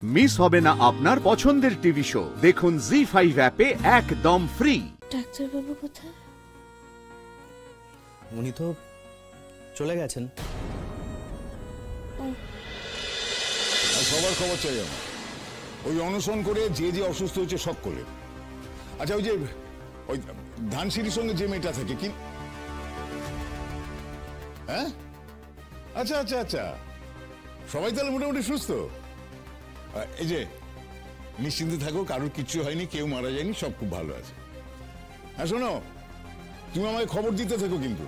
Miss হবে না আপনার পছন্দের টিভি শো। দেখুন জি5 অ্যাপে একদম ফ্রি। ডাক্তার বাবু কোথায়? উনি তো চলে গেছেন। সবার খবর চাই আমার। ওই অনশন করে যে যে অসুস্থ হয়েছে সব করলে। আচ্ছা ওই যে ওই ধানসিঁড়ির সঙ্গে যে মেয়েটা থাকে কি, হ্যাঁ? আচ্ছা আচ্ছা আচ্ছা, সবাই তাহলে মোটামুটি সুস্থ। এই যে নিশ্চিন্তে থাকো, কারোর কিচ্ছু হয়নি, কেউ মারা যায়নি, সব খুব ভালো আছে। হ্যাঁ শোনো, তুমি আমায় খবর দিতে থাকো কিন্তু।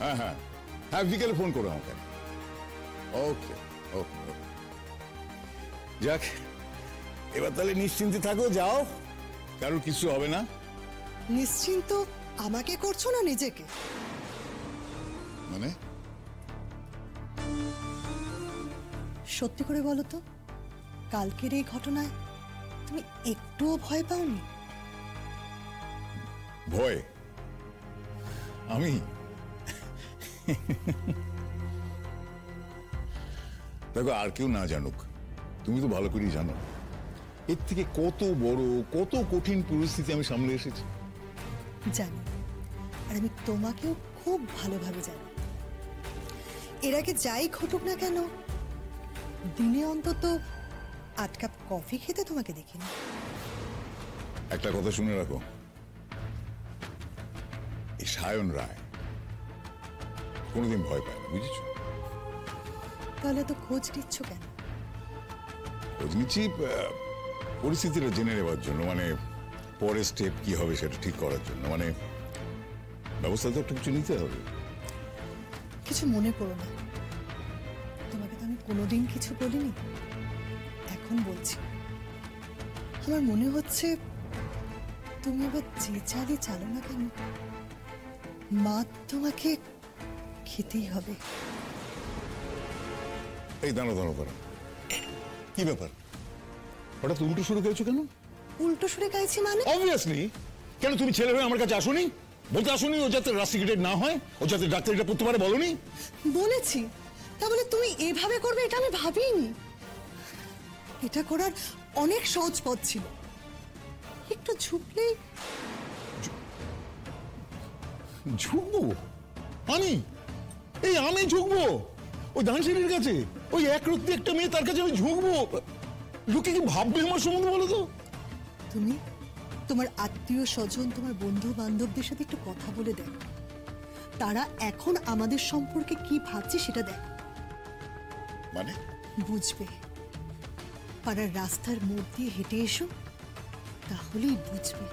হ্যাঁ হ্যাঁ হ্যাঁ, বিকেলে ফোন করো আমাকে। ওকে ওকে ওকে, যাক এবার তাহলে নিশ্চিন্তে থাকো, যাও, কারোর কিছু হবে না। নিশ্চিন্ত আমাকে করছো না নিজেকে? মানে সত্যি করে বলো তো, কালকের এই ঘটনায় তুমি একটুও ভয় পাওনি? ভয়? আমি? দেখো, আর কেউ না জানুক, তুমি তো ভালো করেই জানো এর থেকে কত বড় কত কঠিন পরিস্থিতি আমি সামলে এসেছি। জানি, আর আমি তোমাকেও খুব ভালোভাবে জানি। এর আগে যাই ঘটুক না কেন, দিনে অন্তত 8 কাপ কফি খেতে তোমাকে দেখিনি। একটা কথা শুনে রাখো, এই সায়ন রায় কোনোদিন ভয় পায় না, বুঝেছ? তাহলে তো খোঁজ নিচ্ছ কেন? খোঁজ নিচ্ছি পরিস্থিতিটা জেনে নেবার জন্য, মানে পরের স্টেপ কি হবে সেটা ঠিক করার জন্য, মানে ব্যবস্থা তো একটা কিছু নিতে হবে। কিছু মনে করো না, তোমাকে তো আমি কোনোদিন কিছু বলিনি, এখন বলছি। আমার মনে হচ্ছে তুমি এবার যে চালই চালো না কেন, মা তোমাকে খেতেই হবে। এই দাঁড়ো দাঁড়ো দাঁড়ো, কি ব্যাপার? হঠাৎ উল্টো শুরু করেছো কেন? উল্টো সুরে গাইছি মানে? অবভিয়াসলি। কেন তুমি ছেলে হয়ে আমার কাছে আসোনি? বলতে আসোনি ও যাতে রাস্টিকেটেড না হয়, ও যাতে ডাক্তারিটা করতে পারে, বলোনি? বলেছি, তা বলে তুমি এভাবে করবে এটা আমি ভাবিনি। এটা করার অনেক সহজ পথ ছিল, একটু ঝুঁকলেই। ঝুঁকবো? আমি ঝুঁকবো ওই ধানসিঁড়ির কাছে? ওই একরত্তি একটা মেয়ে, তার কাছে আমি ঝুঁকবো? লোকে কি ভাববে আমার সম্বন্ধে বলো তো? তুমি তোমার আত্মীয় স্বজন, তোমার বন্ধু বান্ধবদের সাথে একটু কথা বলে দেখো, তারা এখন আমাদের সম্পর্কে কি ভাবছে সেটা দেখো। মানে বুঝবে। পাড়ার রাস্তার মোড় দিয়ে হেঁটে এসো, তাহলেই বুঝবে।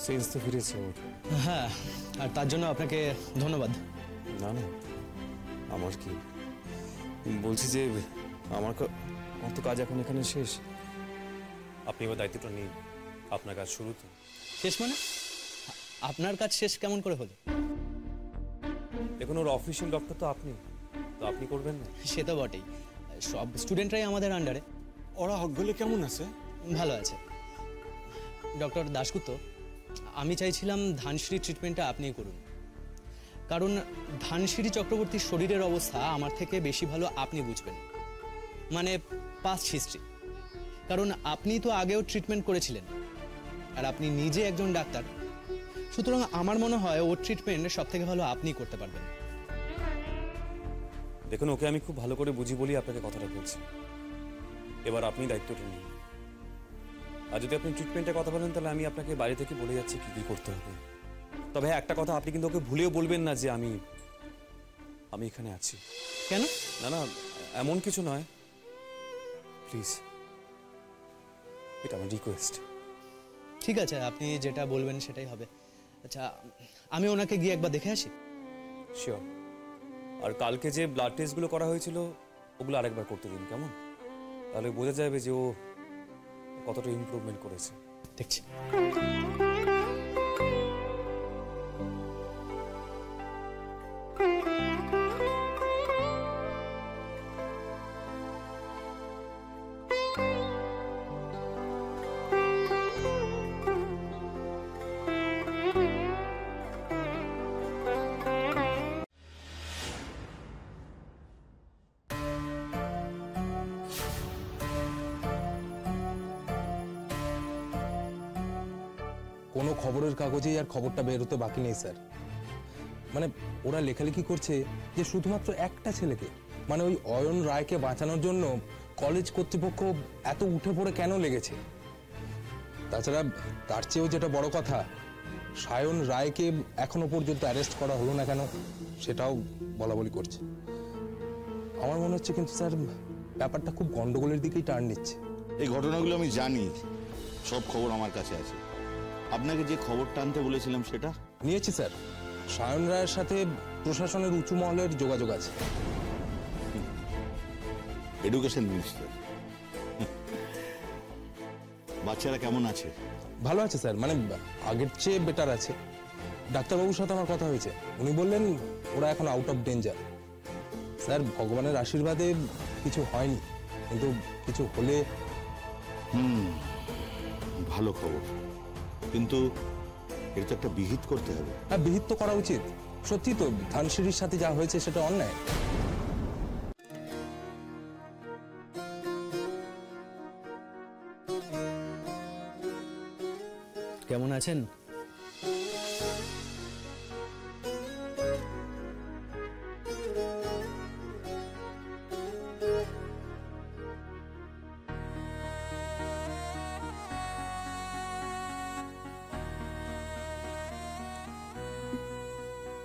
সেন্স তো ফিরেছে ওর। হ্যাঁ, আর তার জন্য আপনাকে ধন্যবাদ। না না, আমার কি, বলছি যে আমার তো কাজ এখন এখানে শেষ। আপনি এবার দায়িত্বটা নিন, আপনার কাজ শুরু তো। শেষ মানে? আপনার কাজ শেষ কেমন করে হলো? দেখুন, ওর অফিসিয়াল ডক্টর তো আপনি, তো আপনি করবেন না? সে তো বটেই, সব স্টুডেন্টরাই আমাদের আন্ডারে। ওরা হকগুলো কেমন আছে? ভালো আছে। ডক্টর দাশগুপ্ত, আমি চাইছিলাম ধানসিঁড়ি ট্রিটমেন্টটা আপনিই করুন, কারণ ধানসিঁড়ি চক্রবর্তীর শরীরের অবস্থা আমার থেকে বেশি ভালো আপনি বুঝবেন, মানে পাস্ট হিস্ট্রি। কারণ আপনি তো আগেও ট্রিটমেন্ট করেছিলেন, আর আপনি নিজে একজন ডাক্তার, সুতরাং আমার মনে হয় ওর ট্রিটমেন্ট সব থেকে ভালো আপনিই করতে পারবেন। দেখুন, ওকে আমি খুব ভালো করে বুঝি বলি আপনাকে কথাটা বলছি। এবার আপনি দায়িত্বটা নিন, আর যদি আপনি ট্রিটমেন্টের কথা বলেন তাহলে আমি আপনাকে বাইরে থেকে বলে যাচ্ছি কি কি করতে হবে। তবে হ্যাঁ, একটা কথা, আপনি কিন্তু ওকে ভুলেও বলবেন না যে আমি এখানে আছি। কেন? না না, এমন কিছু নয়, প্লিজ, এটা আমার রিকোয়েস্ট। ঠিক আছে, আপনি যেটা বলবেন সেটাই হবে। আচ্ছা, আমি ওনাকে গিয়ে একবার দেখে আসি। শিওর। আর কালকে যে ব্লাড টেস্টগুলো করা হয়েছিল ওগুলো আরেকবার করতে দিন, কেমন? তাহলে বোঝা যাবে যে ও কতটা ইমপ্রুভমেন্ট করেছে। দেখছি। কোনো খবরের কাগজেই আর খবরটা বেরোতে বাকি নেই স্যার। মানে ওরা লেখালেখি করছে যে শুধুমাত্র একটা ছেলেকে, মানে ওই অয়ন রায়কে বাঁচানোর জন্য কলেজ কর্তৃপক্ষ এত উঠে পড়ে কেন লেগেছে। তাছাড়া তার চেয়েও যেটা বড় কথা, সায়ন রায়কে এখনো পর্যন্ত অ্যারেস্ট করা হলো না কেন সেটাও বলা বলি করছে। আমার মনে হচ্ছে কিন্তু স্যার ব্যাপারটা খুব গন্ডগোলের দিকেই টার্ন নিচ্ছে। এই ঘটনাগুলো আমি জানি, সব খবর আমার কাছে আছে। আপনাকে যে খবরটা আনতে বলেছিলাম সেটা নিয়েছি স্যার। সায়ন রায়ের সাথে প্রশাসনের উঁচু মহলের যোগাযোগ আছে। Education minister. বাচ্চারা কেমন আছে? ভালো আছে স্যার, মানে আগের চেয়ে বেটার আছে। ডাক্তারবাবুর সাথে আমার কথা হয়েছে, উনি বললেন ওরা এখন আউট অফ ডেঞ্জার। স্যার ভগবানের আশীর্বাদে কিছু হয়নি, কিন্তু কিছু হলে। ভালো খবর, কিন্তু এটা তো একটা বিহিত করতে হবে। হ্যাঁ, বিহিত তো করা উচিত। সত্যি তো ধানসিঁড়ির সাথে যা হয়েছে সেটা অন্যায়। কেমন আছেন?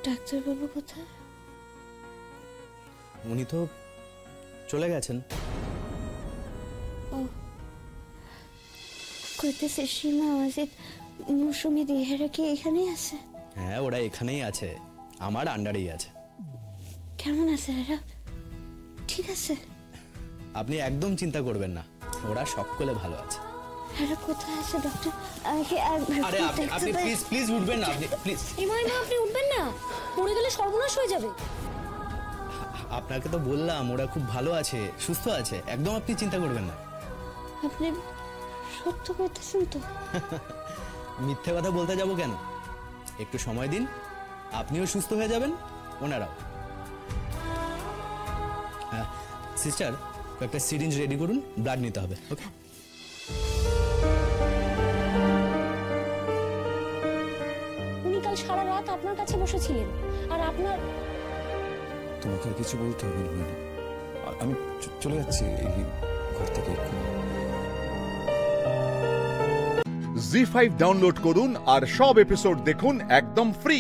ডাক্তারবাবু কোথায়? উনি তো চলে গেছেন। ও কইতেছে সীমা, অজিত, মৌসুমি, দিহারা কি এখানেই আছে? হ্যাঁ, ওরা এখানেই আছে, আমার আন্ডারেই আছে। কেমন আছে এরা? ঠিক আছে? আপনি একদম চিন্তা করবেন না, ওরা সকলে ভালো আছে। এরা কোথায় আছে ডক্টর? আরে আপনি প্লিজ প্লিজ উঠবেন না, আপনি প্লিজ। ইমা, আপনি উঠবেন না, পড়ে গেলে সর্বনাশ হয়ে যাবে। আপনাকে তো বললাম ওরা খুব ভালো আছে, সুস্থ আছে, একদম আপনি চিন্তা করবেন না। আপনি সত্য বলতেছেন তো? মিথ্যে কথা বলতে যাব কেন? একটু সময় দিন, আপনিও সুস্থ হয়ে যাবেন, ওনারাও। হ্যাঁ সিস্টার, একটা সিরিঞ্জ রেডি করুন, ব্লাড নিতে হবে। ওকে। উনি কাল সারা রাত আপনার কাছে বসেছিলেন, আর আপনার। তোমাকে আর কিছু বলতে হবে না, আমি চলে যাচ্ছি এই ঘর থেকে। জি5 ডাউনলোড করুন আর সব এপিসোড দেখুন একদম ফ্রি।